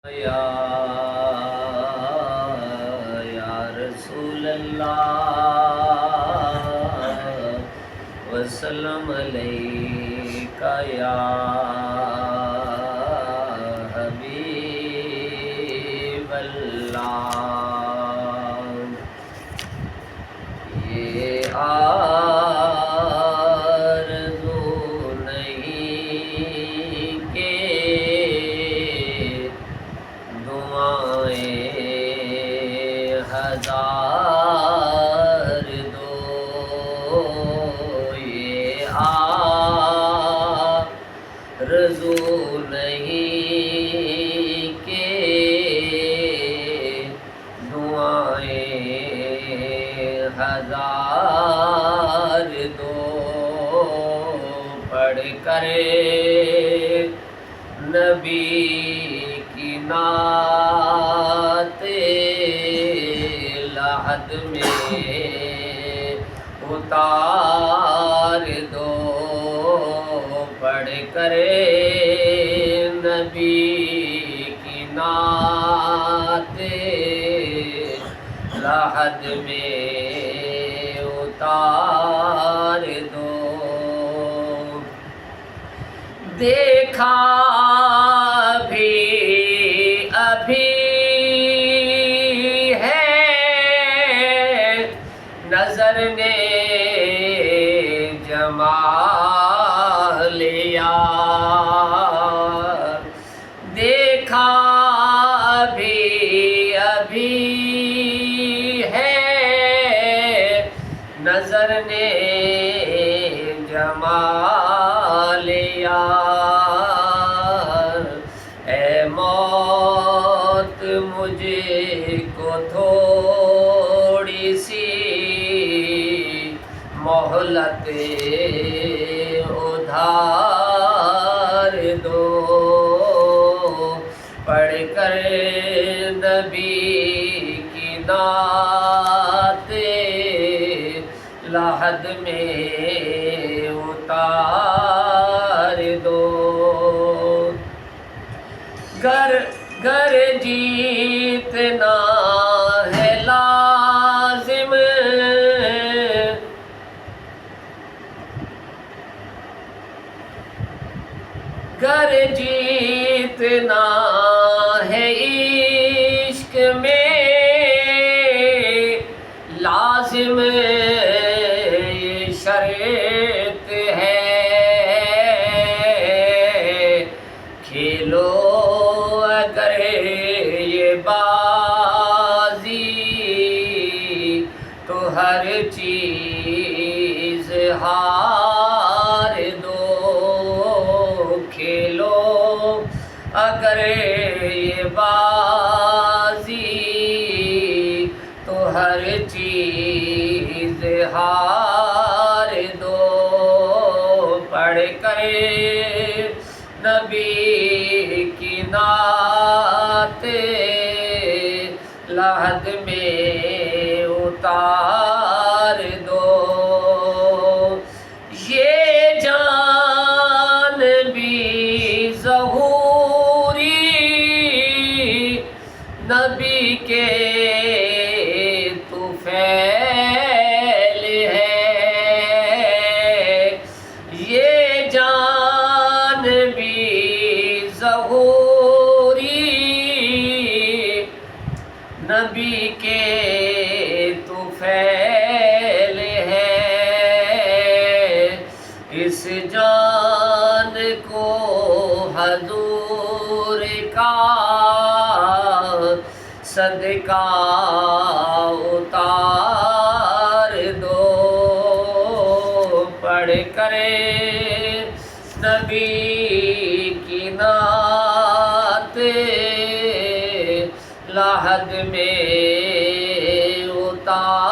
یا رسول اللہ وسلم علیکہ یا حبیب اللہ۔ یہ آرزو نہیں کہ دعائیں ہزار دو، یہ آرزو نہیں کہ دعائیں ہزار دو، پڑھ کر نبی کی نعت لحد میں اتار دو، پڑھ کر نبی کی نعت لحد میں اتار دو۔ دیکھا بھی ابھی ہے نظر نے جمال یار، دیکھا بھی ابھی ہے نظر نے جمال یار، اے موت مجھے کو تھوڑی سی مہلت ادھار دو، پڑھ کر نبی کی نعت لحد میں اتار دو۔ گر جیتنا ہے لازم، گر جیتنا ہے عشق میں لازم، یہ شرط ہے کھیلو اگر یہ بازی تو ہر چیز ہار دو، کھیلو اگر یہ بازی تو ہر چیز ہار دو، پڑھ کر نبی کی نعت لحد میں اتار دو۔ یہ جان بھی ظہوری نبی کے طفیل ہے، یہ جان بھی ظہوری نبی کے طفیل ہے، اس جان کو حضور کا صدقہ اتار دو، پڑھ کر نبی کی نعت لحد میں اتار